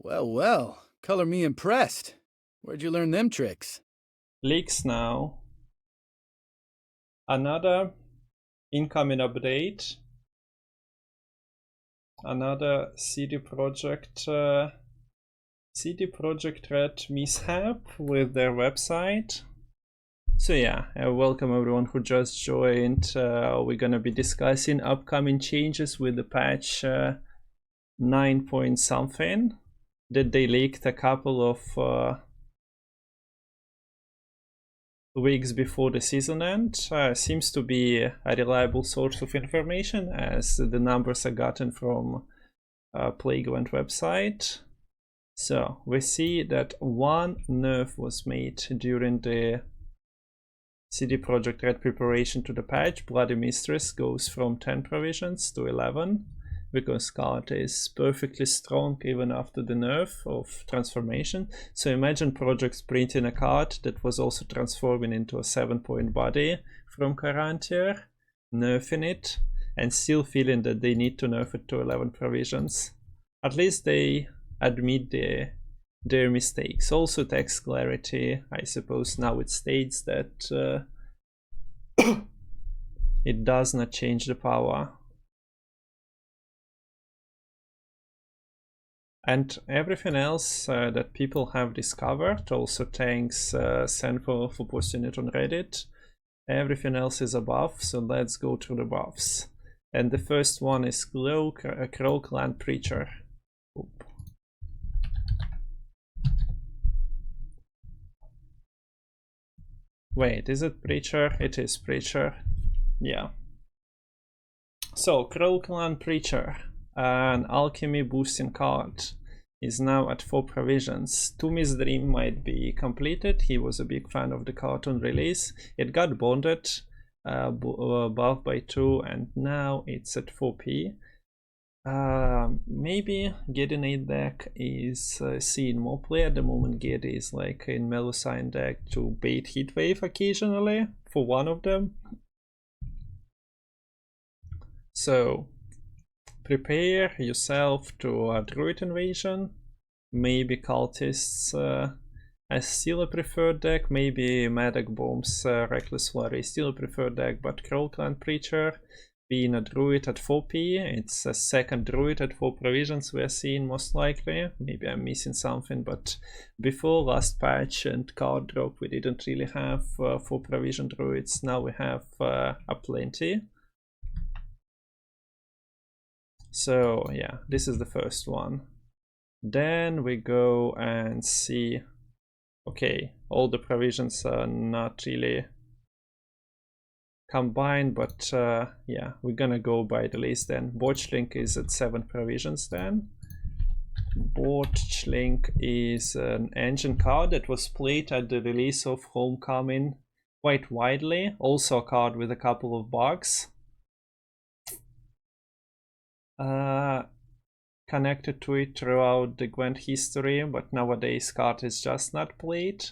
Well, well, color me impressed. Where'd you learn them tricks? Leaks now. Another incoming update. Another CD Projekt Red mishap with their website. So yeah, welcome everyone who just joined. We're gonna be discussing upcoming changes with the patch 9 point something that they leaked a couple of weeks before the season end. Seems to be a reliable source of information, as the numbers are gotten from Gwent website. So we see that one nerf was made during the CD Projekt Red preparation to the patch. Bloody Mistress goes from 10 provisions to 11, because card is perfectly strong even after the nerf of transformation. So imagine projects printing a card that was also transforming into a 7-point body from Gaunter, nerfing it, and still feeling that they need to nerf it to 11 provisions. At least they admit their mistakes. Also text clarity, I suppose now it states that it does not change the power. And everything else that people have discovered, also thanks Senfo for posting it on Reddit, everything else is a buff, so let's go through the buffs. And the first one is Crow Clan Preacher. Oop. Wait, is it Preacher? It is Preacher. Yeah. So, Crow Clan Preacher, an alchemy boosting card, is now at 4 provisions. Tumi's Dream might be completed. He was a big fan of the card on release. It got bonded, buffed by 2, and now it's at 4p. Maybe getting 8 deck is seeing more play. At the moment, Getty is like in Melusine deck to bait Heatwave occasionally for one of them. So prepare yourself to a Druid Invasion. Maybe Cultists as still a preferred deck. Maybe Medic Bombs, Reckless Flurry still a preferred deck, but Crow Clan Preacher being a Druid at 4p, it's a second Druid at 4 provisions we're seeing most likely. Maybe I'm missing something, but before last patch and card drop we didn't really have 4 provision Druids. Now we have a plenty. So yeah, this is the first one. Then we go and see, okay, all the provisions are not really combined, but yeah, we're gonna go by the list then. Porch Link is at 7 provisions then. Porch Link is an engine card that was played at the release of Homecoming quite widely. Also a card with a couple of bugs. Connected to it throughout the Gwent history, but nowadays card is just not played.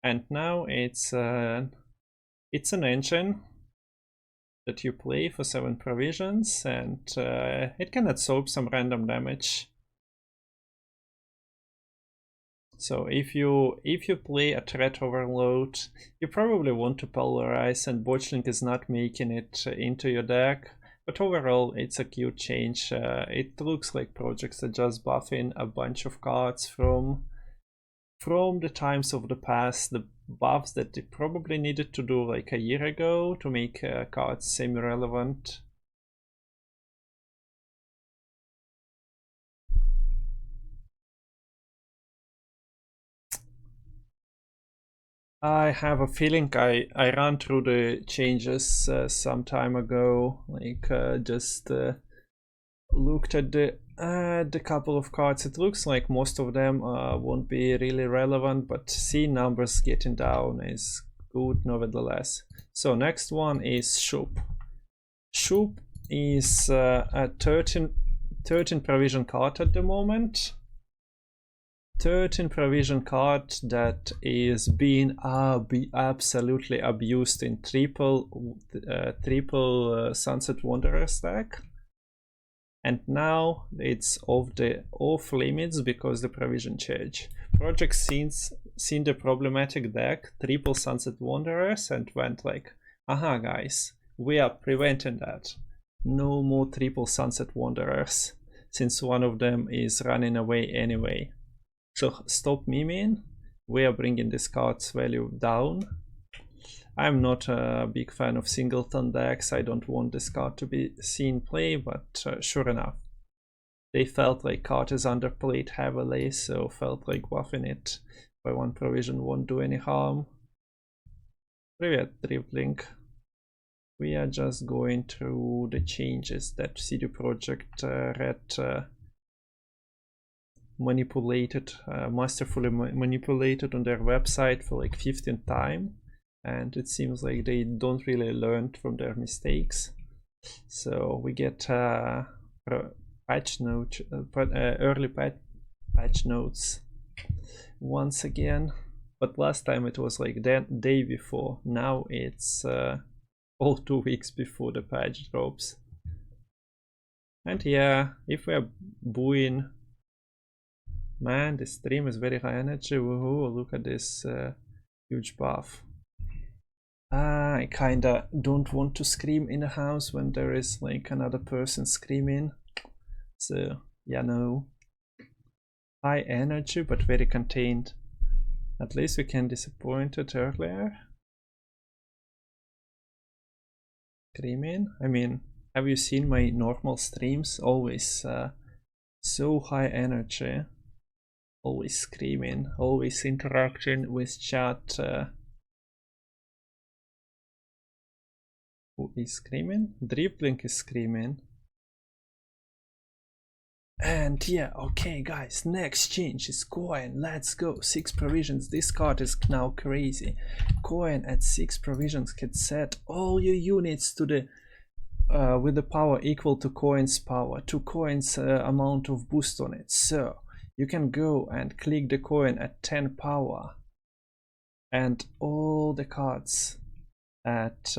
And now it's an engine that you play for 7 provisions, and it can absorb some random damage. So if you play a threat overload, you probably want to polarize, and Porch Link is not making it into your deck. But overall, it's a cute change. It looks like projects are just buffing a bunch of cards from the times of the past, the buffs that they probably needed to do like a year ago to make cards semi-relevant. I have a feeling I ran through the changes some time ago, like just looked at the couple of cards. It looks like most of them won't be really relevant, but seeing numbers getting down is good nevertheless. So next one is Shoop. Shoop is a 13 provision card at the moment. 13 provision card that is being absolutely abused in triple Sunset Wanderer stack. and now it's off limits because the provision change. Project seen the problematic deck, triple Sunset Wanderers, and went like, aha guys, we are preventing that. No more triple Sunset Wanderers, since one of them is running away anyway. So stop memeing, we are bringing this card's value down. I'm not a big fan of singleton decks, I don't want this card to be seen play, but sure enough. They felt like card is underplayed heavily, so felt like buffing it by one provision won't do any harm. Привет, Link. We are just going through the changes that CD Projekt Red manipulated, masterfully manipulated on their website for like 15th time, and it seems like they don't really learn from their mistakes. So we get patch note, early patch notes once again, but last time it was like the day before. Now it's all 2 weeks before the patch drops. And yeah, if we are booing, man, the stream is very high energy. Woohoo, look at this huge buff. I kinda don't want to scream in a house when there is like another person screaming. So yeah, no. High energy but very contained. At least we can disappoint it earlier. Screaming? I mean, have you seen my normal streams? Always so high energy. Always screaming, always interacting with chat. Who is screaming? Link is screaming. And yeah, okay guys, next change is coin. Let's go. 6 provisions. This card is now crazy. Coin at 6 provisions can set all your units to the with the power equal to coin's power, to coin's amount of boost on it. So you can go and click the coin at 10 power, and all the cards at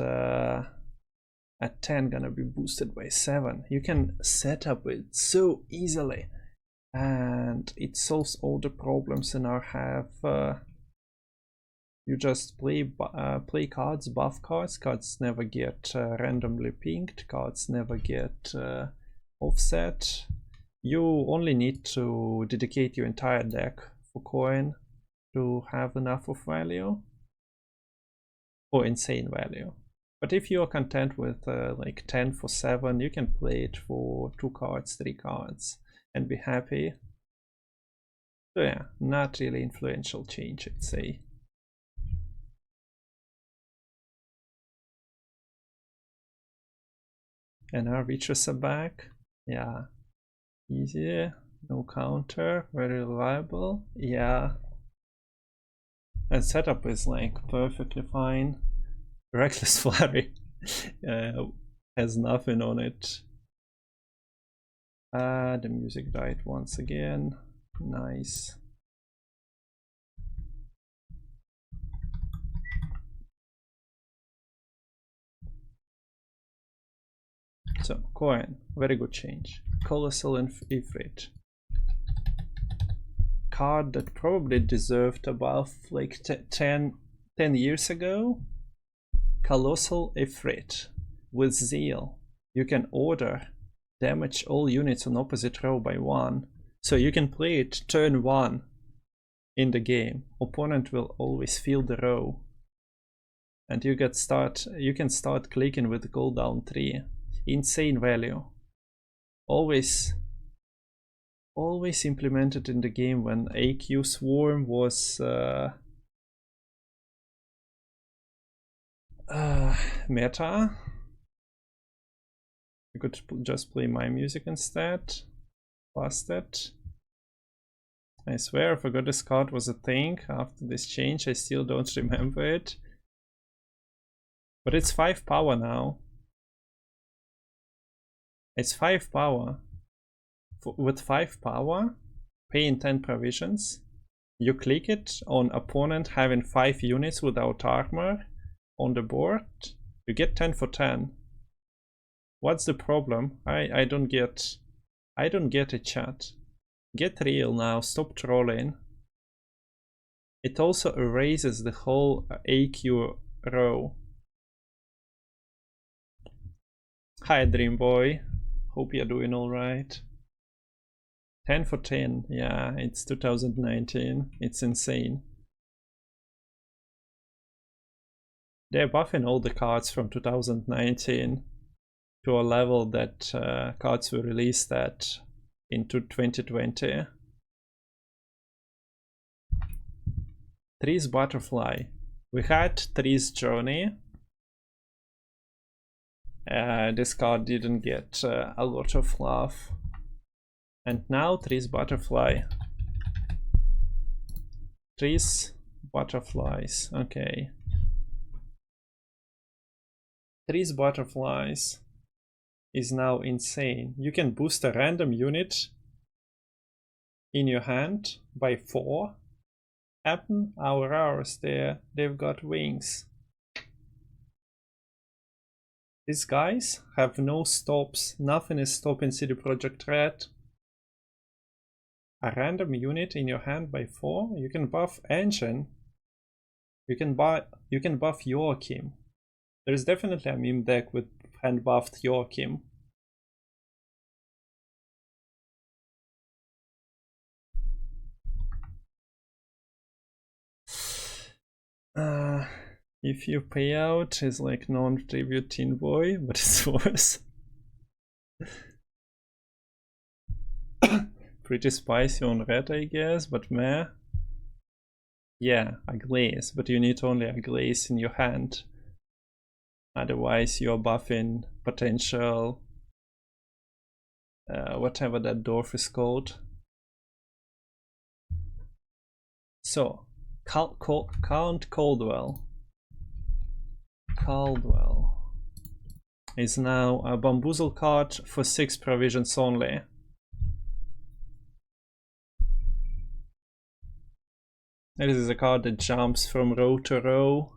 10 gonna be boosted by 7. You can set up it so easily, and it solves all the problems in our have. You just play cards, buff cards. Cards never get randomly pinged. Cards never get offset. You only need to dedicate your entire deck for coin to have enough of value, or insane value. But if you are content with like 10 for 7, you can play it for 2 cards, 3 cards, and be happy. So yeah, not really influential change, I'd say. And our Mistress are back. Yeah, easy, no counter, very reliable. Yeah, and setup is like perfectly fine. Reckless Flurry has nothing on it. The music died once again. Nice. So coin, very good change. Colossal and Ifrit. Card that probably deserved above like 10 years ago. Colossal Ifrit. With Zeal, you can order damage all units on opposite row by 1. So you can play it turn 1 in the game. Opponent will always feel the row. And you can start clicking with cooldown 3. Insane value. Always implemented in the game when AQ Swarm was meta. You could just play my music instead. Busted. I swear I forgot this card was a thing after this change. I still don't remember it. But it's 5 power now. It's 5 power. With 5 power, paying 10 provisions, you click it on opponent having 5 units without armor on the board, you get 10 for 10. What's the problem? I don't get I don't get it, chat. Get real now, stop trolling. It also erases the whole AQ row. Hi Dream Boy, hope you're doing alright. 10 for 10, yeah, it's 2019, it's insane. They're buffing all the cards from 2019 to a level that cards were released at into 2020. Tree's Butterfly. We had Tree's Journey. This card didn't get a lot of love. And now Tree's Butterfly. Tree's Butterflies, okay. Tree's Butterflies is now insane. You can boost a random unit in your hand by 4. Happen our hours there, they've got wings. These guys have no stops, nothing is stopping CD Projekt Red. A random unit in your hand by 4, you can buff Engine, you can buff Joachim. There's definitely a meme deck with hand buffed Joachim. If your payout is like non-tribute Teen Boy, but it's worse. Pretty spicy on red, I guess, but meh. Yeah, a glaze, but you need only a glaze in your hand. Otherwise, you're buffing potential. Whatever that dwarf is called. So, Count Caldwell. Caldwell is now a bamboozle card for 6 provisions only. This is a card that jumps from row to row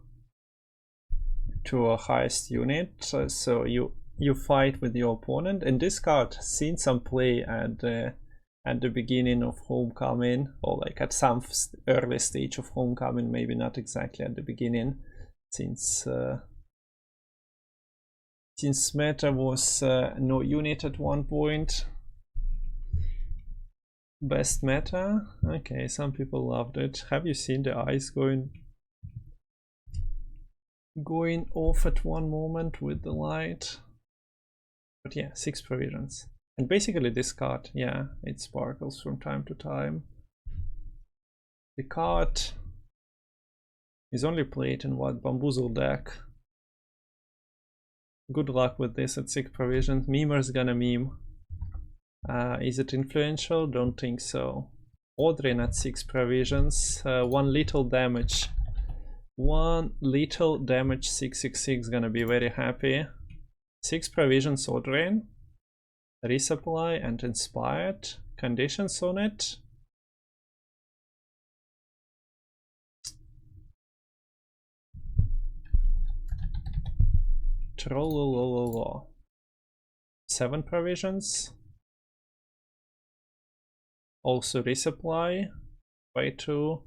to a highest unit, so you fight with your opponent. And this card has seen some play at the beginning of Homecoming, or like at some early stage of Homecoming, maybe not exactly at the beginning, since meta was no unit at one point. Best meta? Okay, some people loved it. Have you seen the eyes going off at one moment with the light? But yeah, 6 provisions. And basically this card, yeah, it sparkles from time to time. The card is only played in what, Bamboozle deck. Good luck with this at 6 provisions. Memer's gonna meme. Is it influential? Don't think so. Odrin at 6 provisions. 1 little damage. 1 little damage 666 gonna be very happy. 6 provisions Odrin. Resupply and inspired. Conditions on it. Trollolololo. 7 provisions. Also resupply by 2.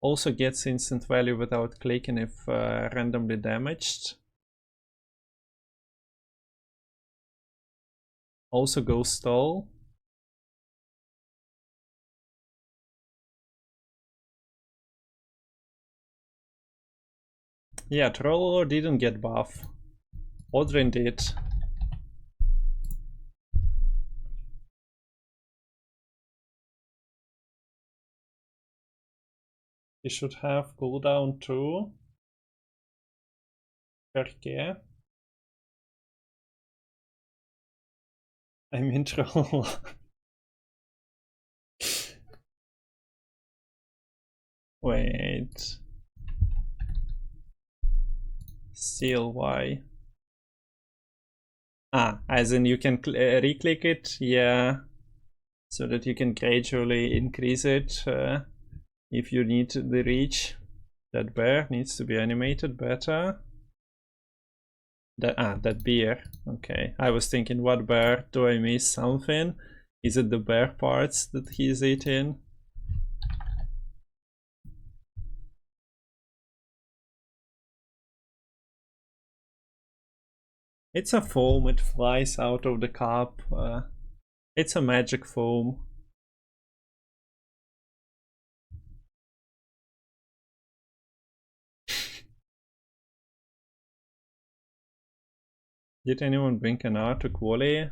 Also gets instant value without clicking if randomly damaged. Also goes stall. Yeah, Trollolor didn't get buff. Odrin did. He should have cooldown too. Perché? I'm in trouble. Wait. CLY. As in you can re-click it, yeah. So that you can gradually increase it. If you need the reach, that bear needs to be animated better. That beer. Okay, I was thinking, what bear? Do I miss something? Is it the bear parts that he's eating? It's a foam, it flies out of the cup. It's a magic foam. Did anyone bring an art to quality?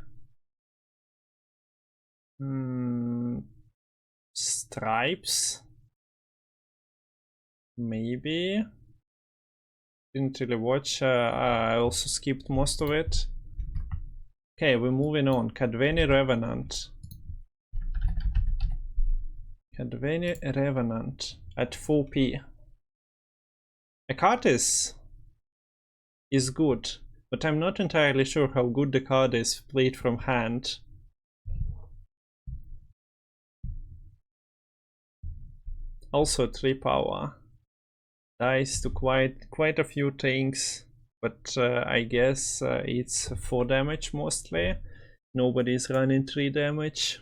Stripes? Maybe? Didn't really watch, I also skipped most of it. Okay, we're moving on. Cadvane Revenant. Cadvane Revenant at 4p. A card is good, but I'm not entirely sure how good the card is played from hand. Also 3 power. Dies to quite a few things, but I guess it's 4 damage mostly. Nobody's running 3 damage.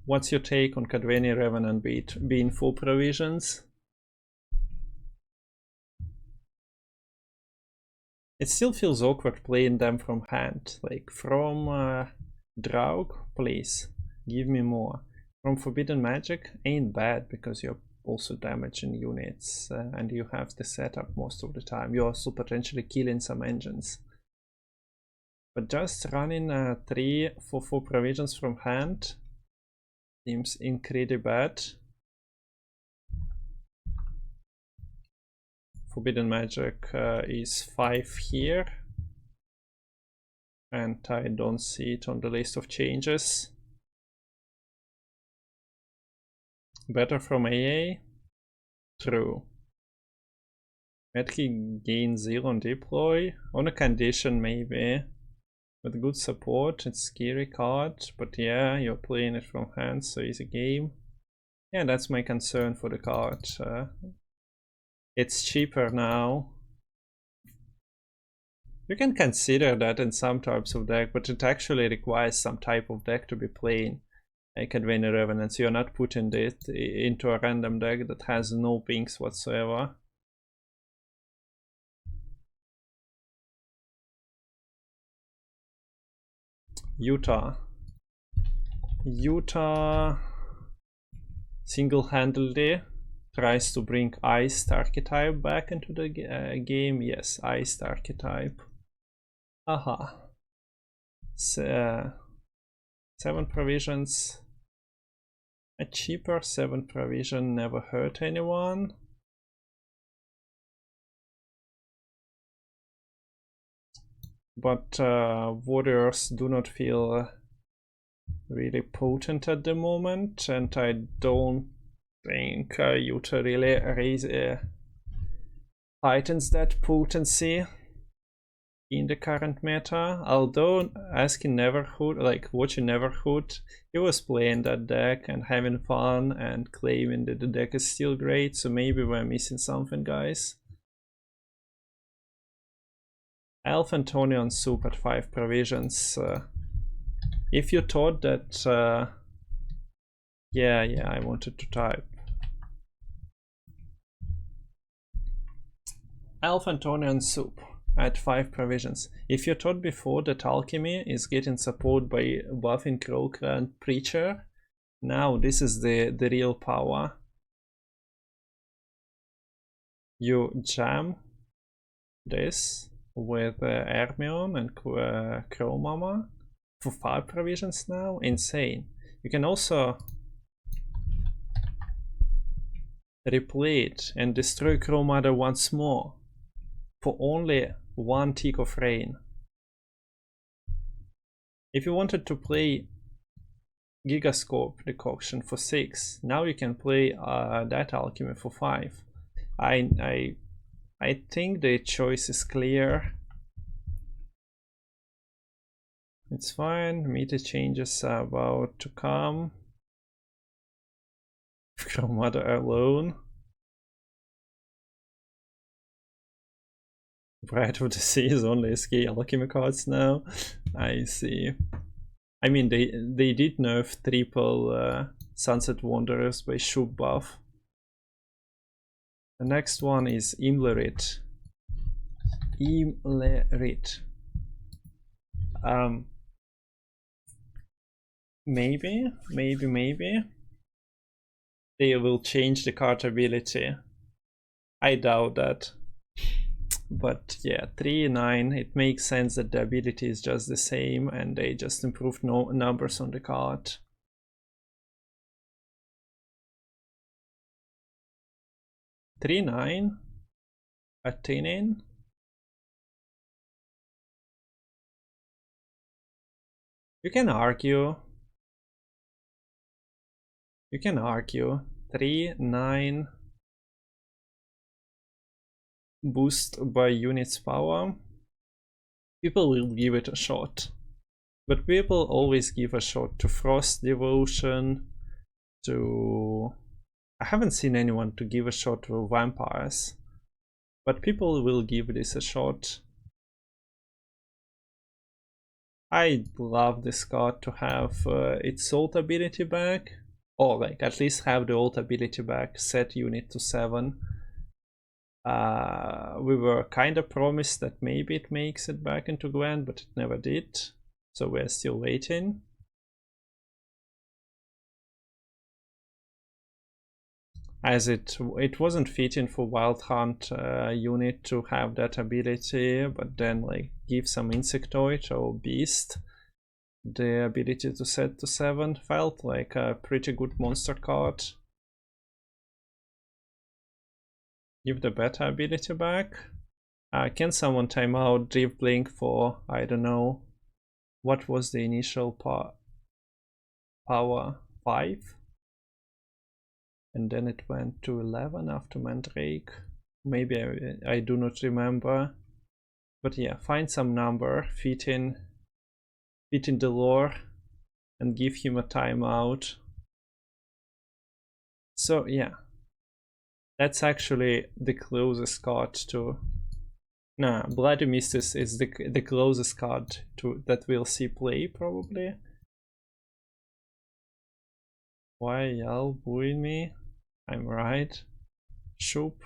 What's your take on Cadvane Revenant being 4 provisions? It still feels awkward playing them from hand. Like from Draug, please, give me more. From Forbidden Magic, ain't bad because you're also damaging units and you have the setup most of the time. You're also potentially killing some engines. But just running 3 for 4 provisions from hand seems incredibly bad. Forbidden Magic is 5 here, and I don't see it on the list of changes. Better from AA? True. Medkey gains 0 on deploy, on a condition maybe. With good support, it's a scary card, but yeah, you're playing it from hand, so easy game. Yeah, that's my concern for the card. It's cheaper now. You can consider that in some types of deck, but it actually requires some type of deck to be playing Cadvane Revenant, so you're not putting it into a random deck that has no pinks whatsoever. Utah single-handedly tries to bring Iced archetype back into the game. Yes, Iced archetype. Aha. 7 provisions. A cheaper 7 provision never hurt anyone. But warriors do not feel really potent at the moment, and I don't think Utah really heightens that potency in the current meta. Although asking Neverhood, like watching Neverhood, he was playing that deck and having fun and claiming that the deck is still great, so maybe we're missing something, guys. Elf Antonian Soup at 5 provisions. If you thought that yeah, I wanted to type Elf Antonian Soup at 5 provisions. If you thought before that Alchemy is getting support by buffing Croaker and Preacher, now this is the real power. You jam this with Hermione and Crow Mama for 5 provisions now? Insane. You can also replay it and destroy Crow Mother once more for only 1 tick of rain. If you wanted to play Gigascope Decoction for 6, now you can play that Alchemy for 5. I think the choice is clear. It's fine, meta changes are about to come. From Mother alone. Bright of the Sea is only SK alchemy cards now. I see. I mean, they did nerf triple Sunset Wanderers by Shoop buff. The next one is Imlerit. Maybe they will change the card ability. I doubt that. But yeah, 3-9, it makes sense that the ability is just the same and they just improved numbers on the card. $3-9 attaining. You can argue. 3-9 boost by unit's power. People will give it a shot. But people always give a shot to Frost Devotion, to... I haven't seen anyone to give a shot to vampires. But people will give this a shot. I'd love this card to have its ult ability back. Or like at least have the ult ability back, set unit to 7. We were kind of promised that maybe it makes it back into Gwent, but it never did. So we're still waiting. As it wasn't fitting for Wild Hunt unit to have that ability, but then like give some Insectoid or Beast the ability to set to 7 felt like a pretty good monster card. Give the beta ability back. Can someone time out Drift Blink for, I don't know, what was the initial power? 5? And then it went to 11 after Mandrake. Maybe I do not remember. But yeah, find some number, fit in the lore, and give him a timeout. So yeah, that's actually the closest card to... Nah, Bloody Mistress is the closest card to that we'll see play probably. Why y'all booing me? I'm right. Shoop.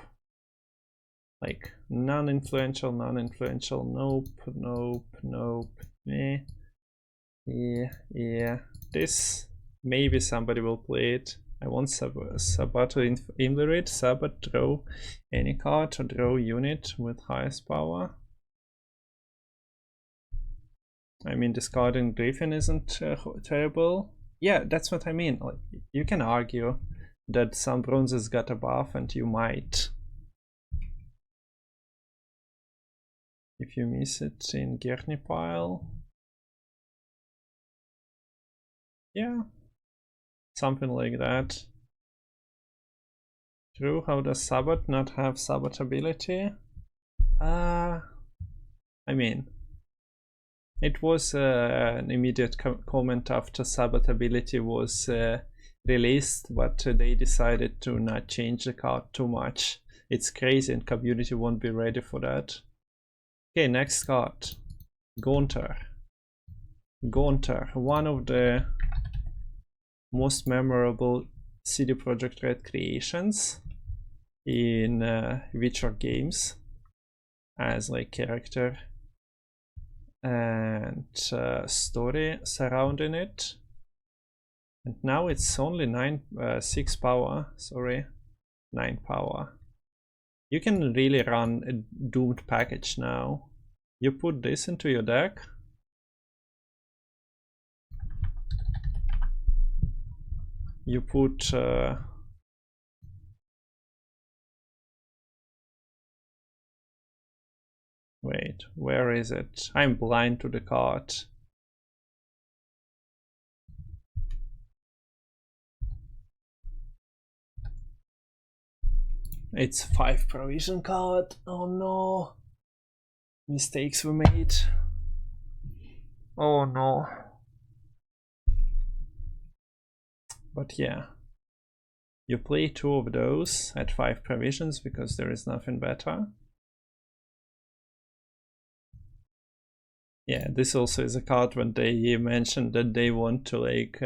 Like non-influential, nope. Yeah. This, maybe somebody will play it. I want Sabat or Imlerit. Sabat, draw any card or draw unit with highest power. I mean, discarding Griffin isn't terrible. Yeah, that's what I mean. Like, you can argue that some bronzes got a buff and you might. If you miss it in Gurney pile. Yeah, something like that. True, how does Sabat not have Sabat ability? I mean, it was an immediate comment after Sabat ability was released, but they decided to not change the card too much. It's crazy and community won't be ready for that. Okay, next card. Gaunter. One of the most memorable CD Projekt Red creations in Witcher games as like character and story surrounding it. And now it's only 9 power. You can really run a doomed package now. You put this into your deck. You put wait, where is it? I'm blind to the card. It's 5 provision card. Oh no. Mistakes were made. Oh no. But yeah. You play 2 of those at 5 provisions because there is nothing better. Yeah, this also is a card when they mentioned that they want to like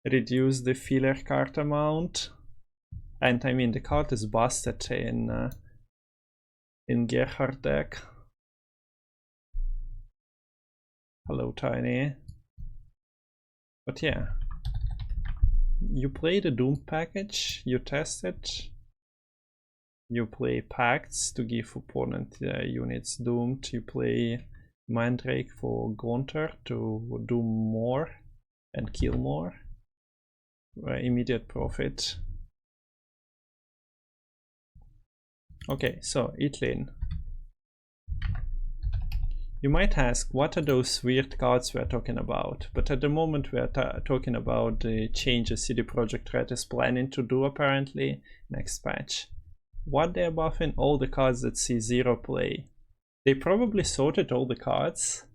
reduce the filler card amount. And I mean, the card is busted in Gerhard deck. Hello, Tiny. But yeah, you play the Doom package, you test it, you play Pacts to give opponent units doomed, you play Mandrake for Gaunter to do more and kill more. Immediate profit. Okay, so Itlin. You might ask, what are those weird cards we're talking about? But at the moment we're talking about the changes CD Projekt Red is planning to do apparently next patch. What they're buffing? All the cards that see 0 play. They probably sorted all the cards,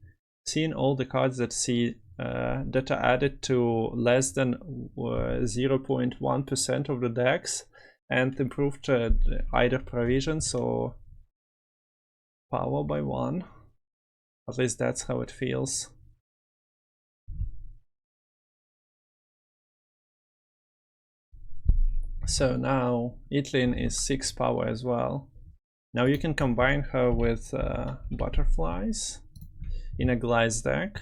seen all the cards that see that are added to less than 0.1% of the decks, and improved either provisions or power by 1. At least that's how it feels. So now Itlin is 6 power as well. Now you can combine her with butterflies in a glass deck,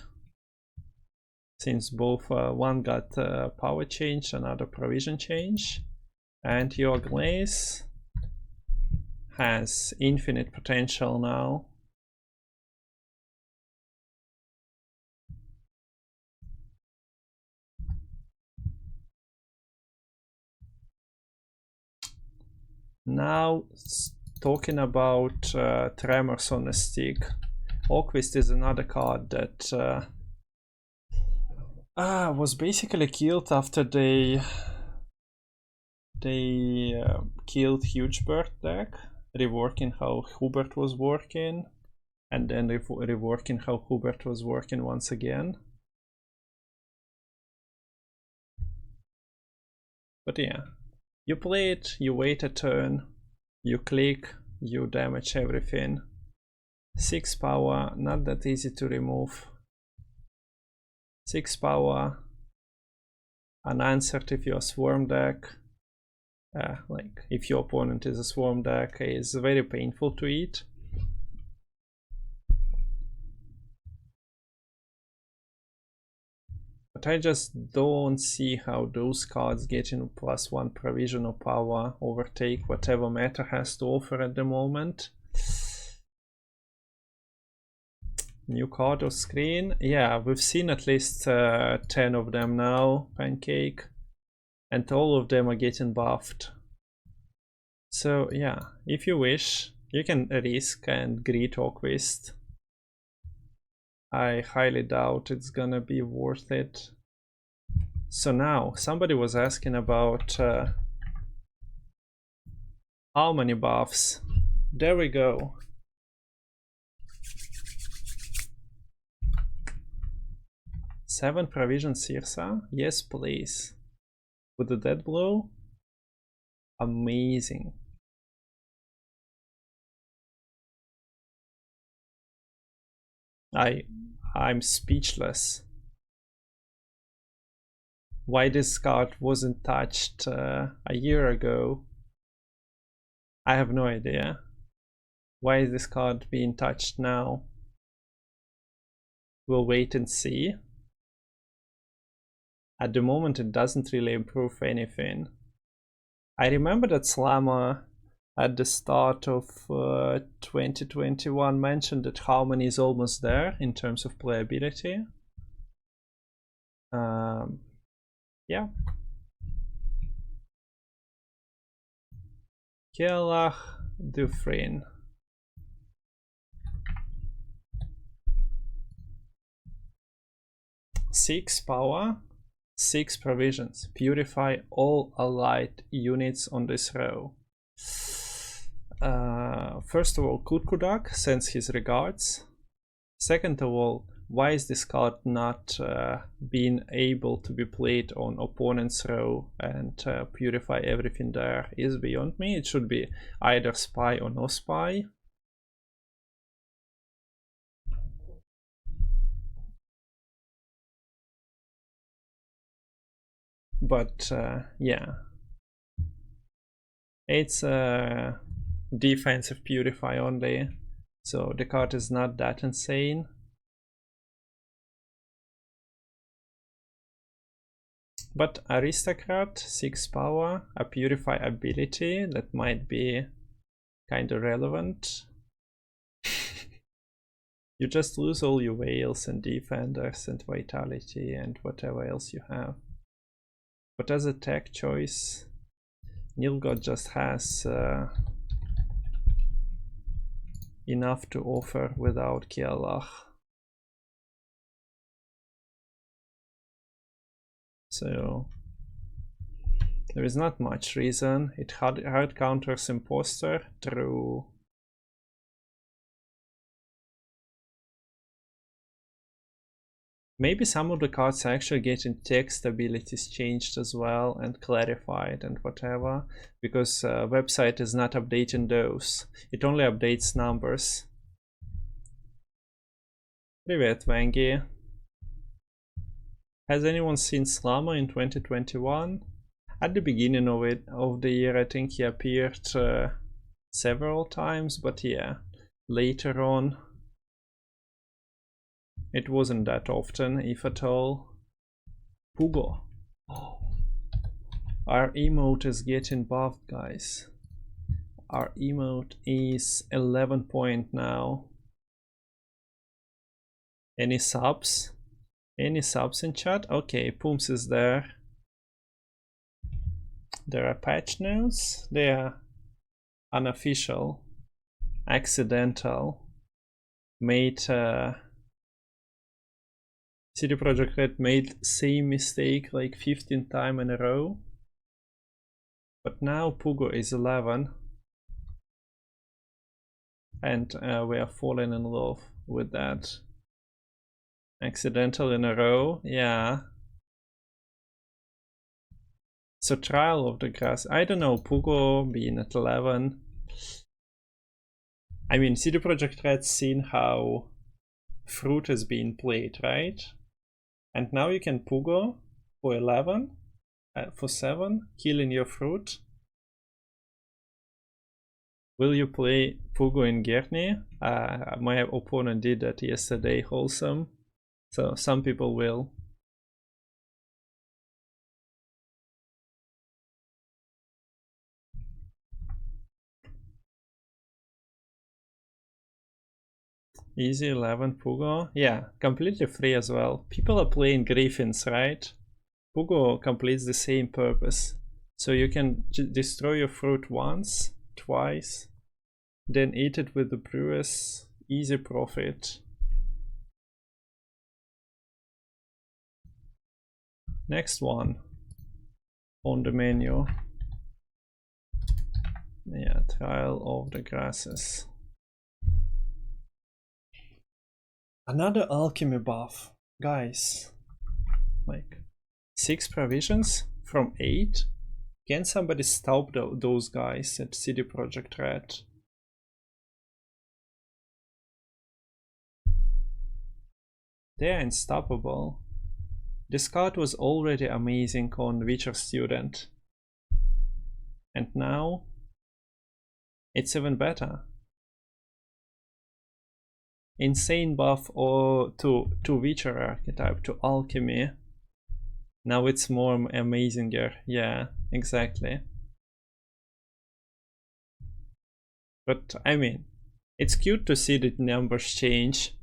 since both one got power change, another provision change, and your glaze has infinite potential now. Now talking about Tremors on a stick. Orquist is another card that was basically killed after they killed Huge Bird deck, reworking how Hubert was working, and then reworking how Hubert was working once again. But yeah, you play it, you wait a turn, you click, you damage everything. 6 power, not that easy to remove. 6 power, unanswered if you're a swarm deck. Like if your opponent is a swarm deck, is very painful to eat. But I just don't see how those cards getting +1 provisional power overtake whatever meta has to offer at the moment. New card or screen? Yeah, we've seen at least 10 of them now, Pancake. And all of them are getting buffed. So yeah, if you wish, you can risk and greet Orquist. I highly doubt it's gonna be worth it. So now, somebody was asking about how many buffs. There we go. Seven provision Sirersa? Yes, please. With the dead blow? Amazing. I'm speechless. Why this card wasn't touched a year ago, I have no idea. Why is this card being touched now? We'll wait and see. At the moment it doesn't really improve anything. I remember that Slammer at the start of 2021 mentioned that Harmony is almost there in terms of playability. Yeah. Kielach Dufresne. Six power, 6 provisions. Purify all allied units on this row. First of all, Kukudak sends his regards. Second of all, why is this card not being able to be played on opponent's row and purify everything there is beyond me. It should be either spy or no spy. But yeah, it's a defensive purify only, so the card is not that insane. But Aristocrat, 6 power, a Purify ability that might be kind of relevant. You just lose all your Whales and Defenders and Vitality and whatever else you have. But as a tech choice, Nilgard just has enough to offer without Kialach. So there is not much reason. It hard counters Imposter through maybe some of the cards are actually getting text abilities changed as well and clarified and whatever, because website is not updating those. It only updates numbers. Привет, Vangi. Has anyone seen Slama in 2021? At the beginning of the year, I think he appeared several times, but yeah, later on, it wasn't that often, if at all. Pogo. Oh. Our emote is getting buffed, guys. Our emote is 11 point now. Any subs? Any subs in chat? Okay, Pooms is there. There are patch notes. They are unofficial, accidental, made CD Projekt Red made same mistake like 15 times in a row. But now Pogo is 11. And we are falling in love with that. Accidental in a row, yeah. So Trial of the Grass, I don't know, Pogo being at 11. I mean, CD Projekt Red seen how Fruit is being played, right? And now you can Pogo for 11, for 7, killing your Fruit. Will you play Pogo in Gerney? My opponent did that yesterday, Wholesome. So some people will. Easy 11 Pogo. Yeah, completely free as well. People are playing Griffins, right? Pogo completes the same purpose. So you can destroy your fruit once, twice, then eat it with the brewers. Easy profit. Next one on the menu. Yeah, Trial of the Grasses. Another alchemy buff, guys. Like 6 provisions from 8. Can somebody stop those guys at CD Projekt Red? They are unstoppable. This card was already amazing on Witcher Student. And now it's even better. Insane buff or to Witcher archetype, to alchemy. Now it's more amazinger. Yeah, exactly. But I mean, it's cute to see the numbers change.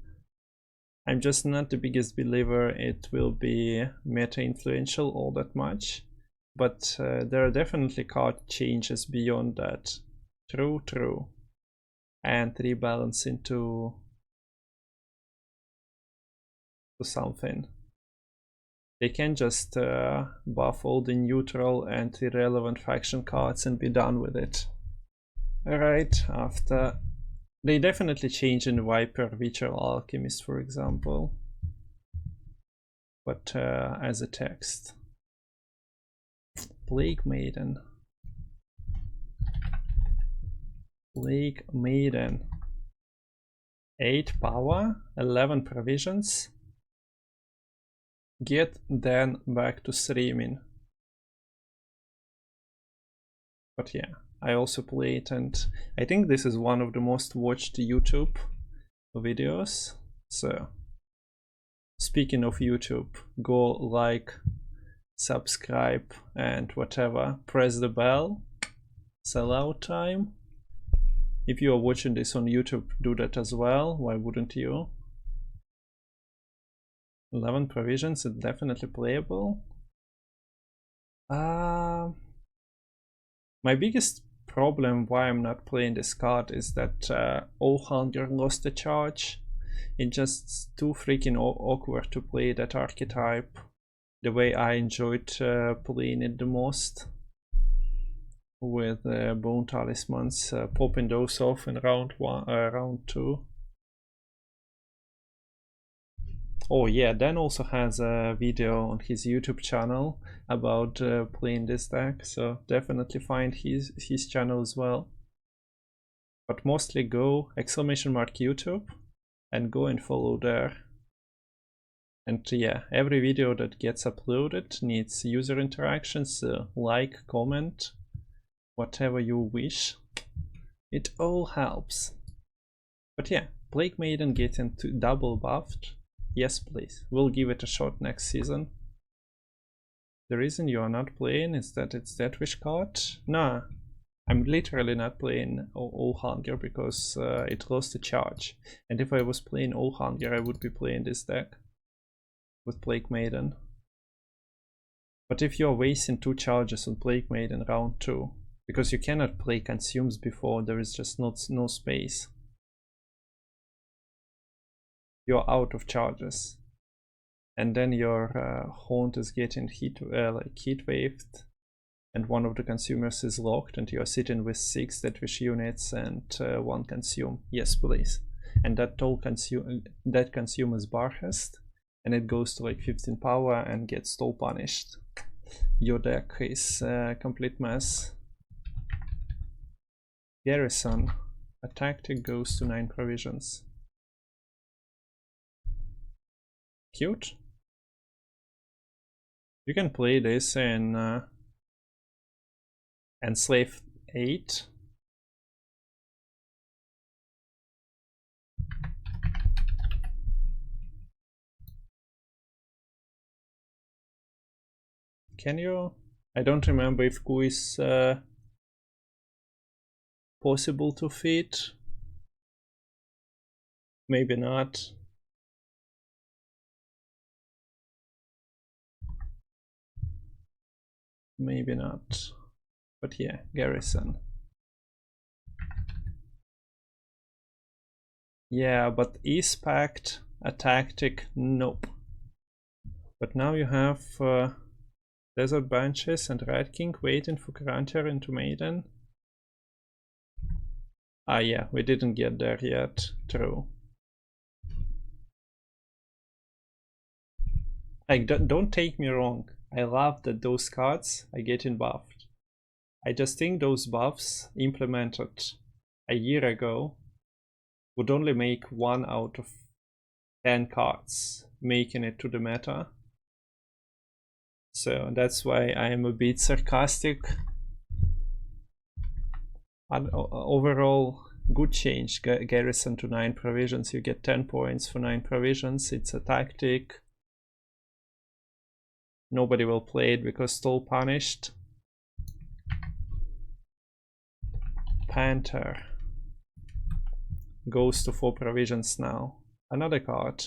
I'm just not the biggest believer it will be meta influential all that much. But there are definitely card changes beyond that. True. And rebalancing to something. They can just buff all the neutral and irrelevant faction cards and be done with it. Alright, after... They definitely change in Viper, Witcher Alchemist, for example. But as a text. Plague Maiden. Plague Maiden. 8 power, 11 provisions. Get then back to streaming. But yeah, I also play it, and I think this is one of the most watched YouTube videos. So speaking of YouTube, go like, subscribe, and whatever, press the bell. Sellout time. If you are watching this on YouTube, do that as well. Why wouldn't you? 11 provisions, it's definitely playable. My biggest problem why I'm not playing this card is that all hunger lost a charge. It's just too freaking awkward to play that archetype the way I enjoyed playing it the most, with bone talismans, popping those off in round 2. Oh yeah, Dan also has a video on his YouTube channel about playing this deck, so definitely find his channel as well. But mostly go !YouTube and go and follow there. And yeah, every video that gets uploaded needs user interactions, so like, comment, whatever you wish. It all helps. But yeah, Plague Maiden getting to double buffed. Yes, please. We'll give it a shot next season. The reason you are not playing is that it's that wish card. Nah, I'm literally not playing All Hunger because it lost a charge. And if I was playing All Hunger, I would be playing this deck with Plague Maiden. But if you're wasting 2 charges on Plague Maiden round 2, because you cannot play Consumes before, there is just no space. You're out of charges, and then your Haunt is getting heat waved, and one of the consumers is locked, and you're sitting with 6 that wish units and 1 consume. Yes, please. And that consume is Barhest, and it goes to like 15 power and gets stall punished. Your deck is a complete mess. Garrison, a tactic goes to 9 provisions. Cute. You can play this in Enslave 8. Can you? I don't remember if Q is possible to fit. Maybe not. Maybe not. But yeah, Garrison. Yeah, but is Pact a tactic? Nope. But now you have Desert Banshees and Red King waiting for Gaunter into Maiden. Ah yeah, we didn't get there yet. True. Like, don't take me wrong. I love that those cards are getting buffed. I just think those buffs implemented a year ago would only make 1 out of 10 cards making it to the meta. So that's why I am a bit sarcastic. Overall, good change. Garrison to 9 provisions. You get 10 points for 9 provisions. It's a tactic. Nobody will play it because stall punished. Panther goes to 4 provisions now. Another card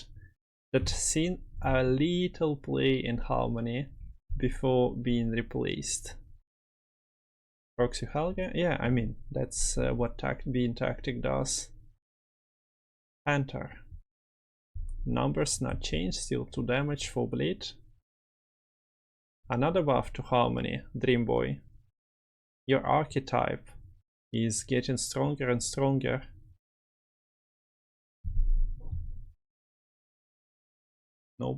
that's seen a little play in Harmony before being replaced. Proxy Helga? Yeah, I mean, that's what being tactic does. Panther. Numbers not changed, still 2 damage for bleed. Another buff to Harmony, Dream Boy. Your archetype is getting stronger and stronger. No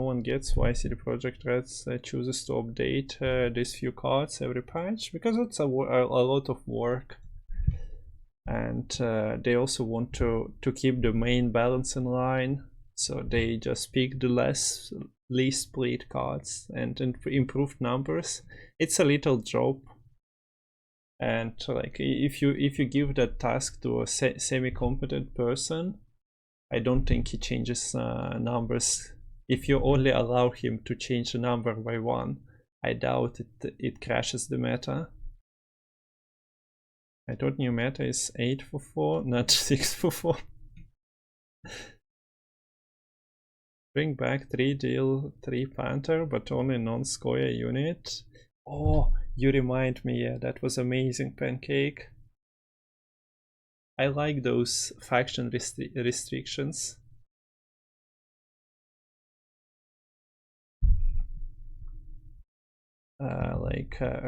one gets why CD Projekt Red chooses to update these few cards every patch, because it's a lot of work, and they also want to keep the main balance in line, so they just pick the least played cards and improved numbers. It's a little job, And like if you give that task to a semi-competent person, I don't think he changes numbers. If you only allow him to change a number by 1, I doubt it crashes the meta. I thought new meta is 8 for 4, not 6 for 4. Bring back 3 deal 3 Panther, but only non-Skoya unit. Oh, you remind me, yeah, that was amazing, Pancake. I like those faction restrictions.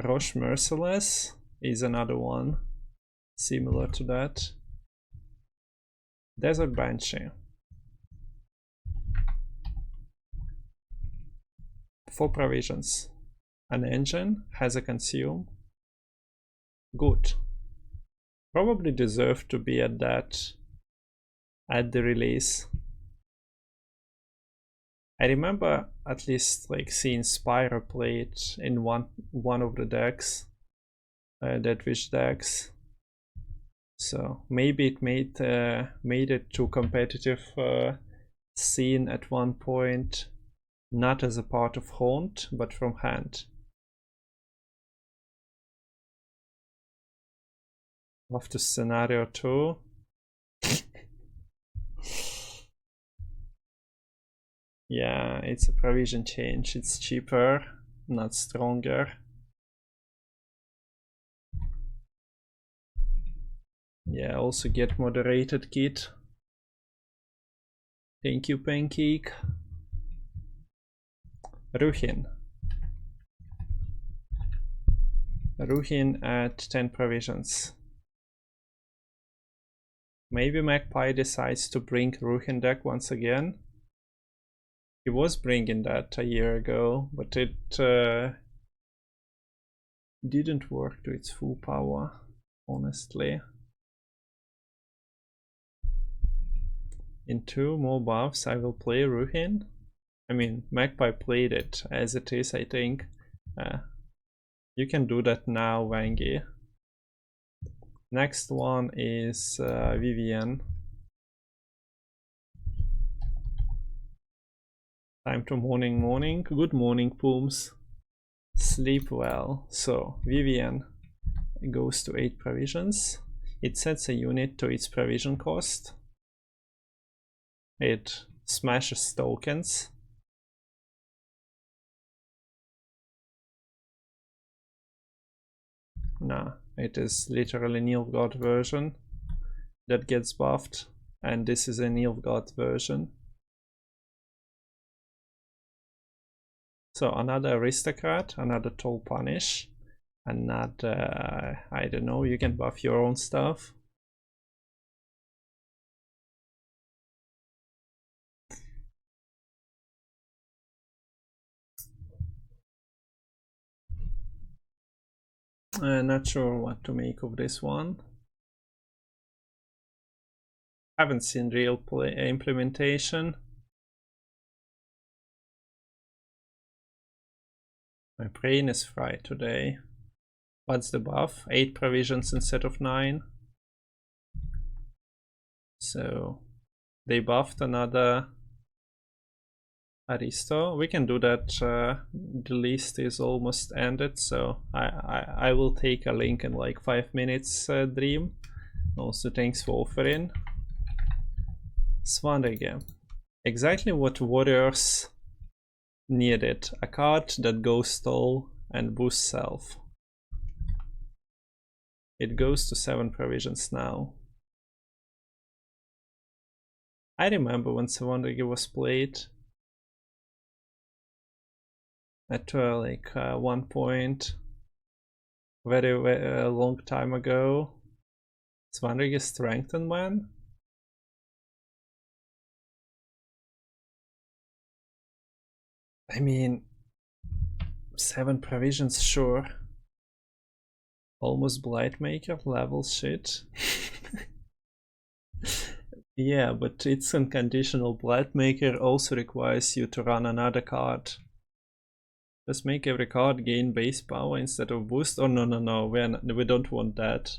Roche Merciless is another one similar to that. Desert Banshee. 4 provisions. An engine has a consume. Good. Probably deserved to be at that at the release. I remember at least like seeing Spyro played in one of the decks, Dead Wish decks. So maybe it made it to competitive scene at one point, not as a part of Haunt, but from hand. After scenario 2. Yeah, it's a provision change. It's cheaper, not stronger. Yeah, also get moderated kit. Thank you, Pancake. Rohin. Rohin at 10 provisions. Maybe Magpie decides to bring Rohin deck once again. He was bringing that a year ago, but it didn't work to its full power, honestly. In 2 more buffs, I will play Rohin. I mean, Magpie played it as it is, I think. You can do that now, Wangy. Next one is Vivian. Time to morning. Good morning, Pooms. Sleep well. So, Vivian goes to 8 provisions. It sets a unit to its provision cost. It smashes tokens. Nah, it is literally Nilfgaard version that gets buffed, and this is a Nilfgaard version. So another aristocrat, another tall punish, another, I don't know, you can buff your own stuff. Not sure what to make of this one. Haven't seen real implementation. My brain is fried today. What's the buff? 8 provisions instead of 9. So they buffed another Aristo. We can do that. The list is almost ended, so I will take a link in like 5 minutes, Dream. Also thanks for offering. Svanrige. Exactly what warriors needed. A card that goes tall and boosts self. It goes to 7 provisions now. I remember when Svanrige was played at one point very long time ago. Svanrige strengthened man. I mean, 7 provisions, sure. Almost Blightmaker level shit. Yeah, but it's unconditional. Blightmaker also requires you to run another card. Just make every card gain base power instead of boost. Oh no, we don't want that.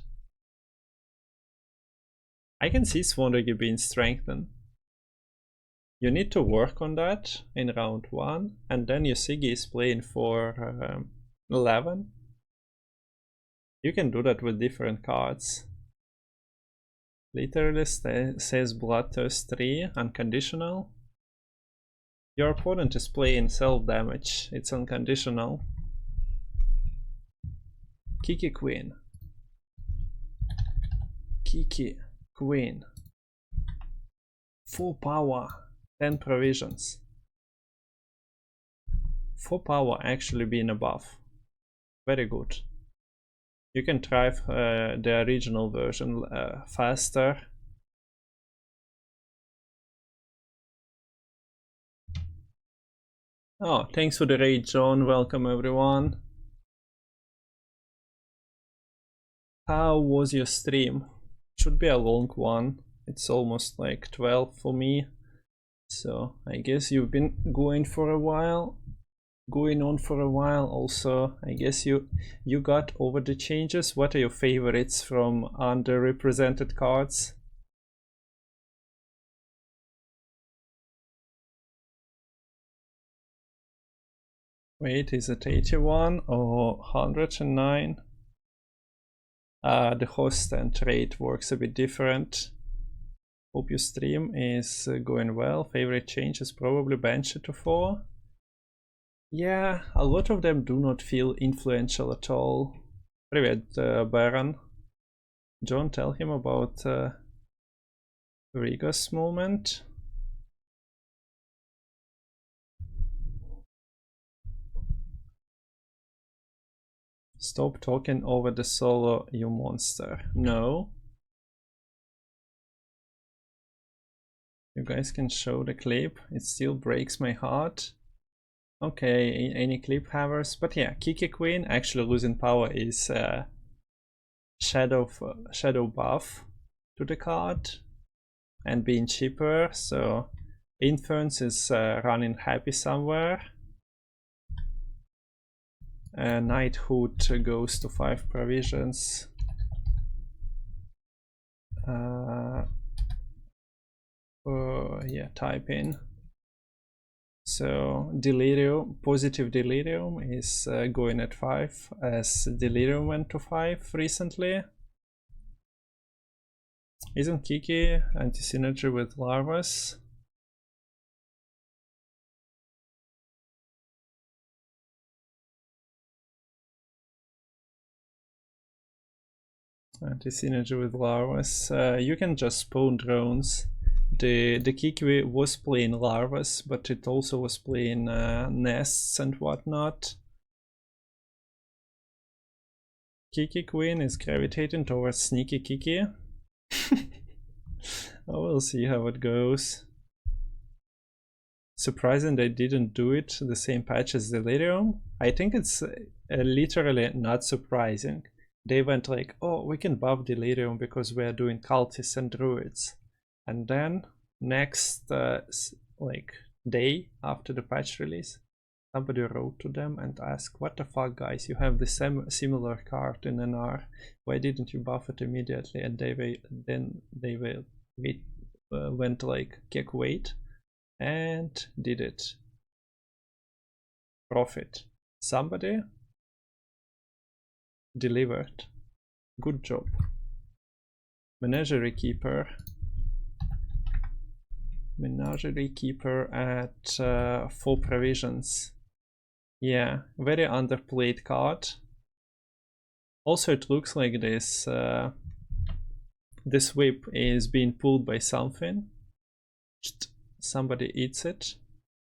I can see Swanrigi being strengthened. You need to work on that in round 1, and then your Siggy is playing for 11. You can do that with different cards. Literally says Bloodthirst 3, unconditional. Your opponent is playing self-damage, it's unconditional. Kiki Queen. Kiki Queen. 4 power, 10 provisions. 4 power actually being a buff. Very good. You can drive the original version faster. Oh, thanks for the raid, John. Welcome, everyone. How was your stream? Should be a long one. It's almost like 12 for me. So I guess you've been going for a while. Going on for a while. Also, I guess you got over the changes. What are your favorites from underrepresented cards? Wait, is it 81 or 109? The host and trade works a bit different. Hope your stream is going well. Favorite change is probably Banshee to 4. Yeah, a lot of them do not feel influential at all. Привет, Baron. John, tell him about Riga's moment. Stop talking over the solo, you monster. No. You guys can show the clip. It still breaks my heart. Okay, any clip havers. But yeah, Kiki Queen actually losing power is shadow buff to the card and being cheaper. So Inference is running happy somewhere. Knighthood goes to 5 provisions. Yeah, type in. So Delirium, positive Delirium is going at 5, as Delirium went to 5 recently. Isn't Kiki anti-synergy with Larvas? Anti-synergy with Larvas. You can just spawn drones. The Kiki was playing Larvas, but it also was playing nests and whatnot. Kiki Queen is gravitating towards Sneaky Kiki. We'll see how it goes. Surprising they didn't do it the same patch as Delirium. I think it's literally not surprising. They went like, oh, we can buff Delirium because we are doing cultists and druids. And then next like day after the patch release, somebody wrote to them and asked, what the fuck guys, you have the similar card in NR, why didn't you buff it immediately? And they went like, kick wait, and did it. Profit. Somebody delivered. Good job. Menagerie Keeper. Menagerie Keeper at 4 provisions. Yeah, very underplayed card. Also, it looks like this this whip is being pulled by something. Somebody eats it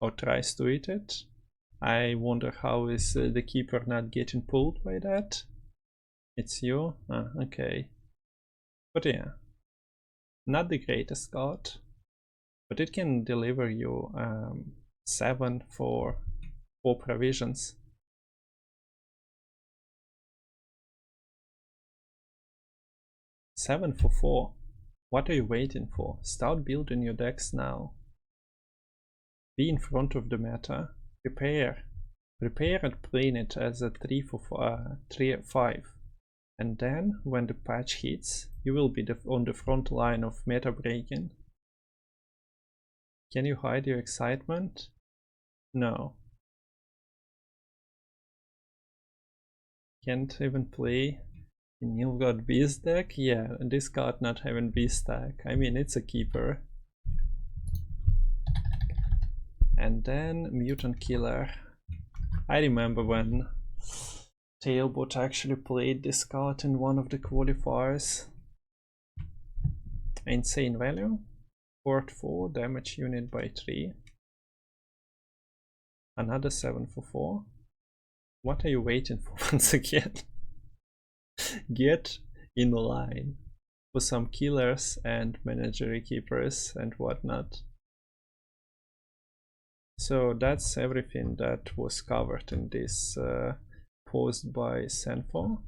or tries to eat it. I wonder how is the keeper not getting pulled by that. It's you? Okay. But yeah, not the greatest card, but it can deliver you 7 for 4 provisions. Seven for 4. What are you waiting for? Start building your decks now. Be in front of the meta. Prepare. Prepare and play it as a 3/5. And then, when the patch hits, you will be on the front line of meta breaking. Can you hide your excitement? No. Can't even play in Nilfgaard Beast deck? Yeah, and this card not having Beast deck. I mean, it's a keeper. And then Mutant Killer. I remember when Tailbot actually played this card in one of the qualifiers. Insane value. Port 4, damage unit by 3. Another 7 for 4. What are you waiting for once again? Get in line for some killers and Menagerie keepers and whatnot. So that's everything that was covered in this post by Senfo.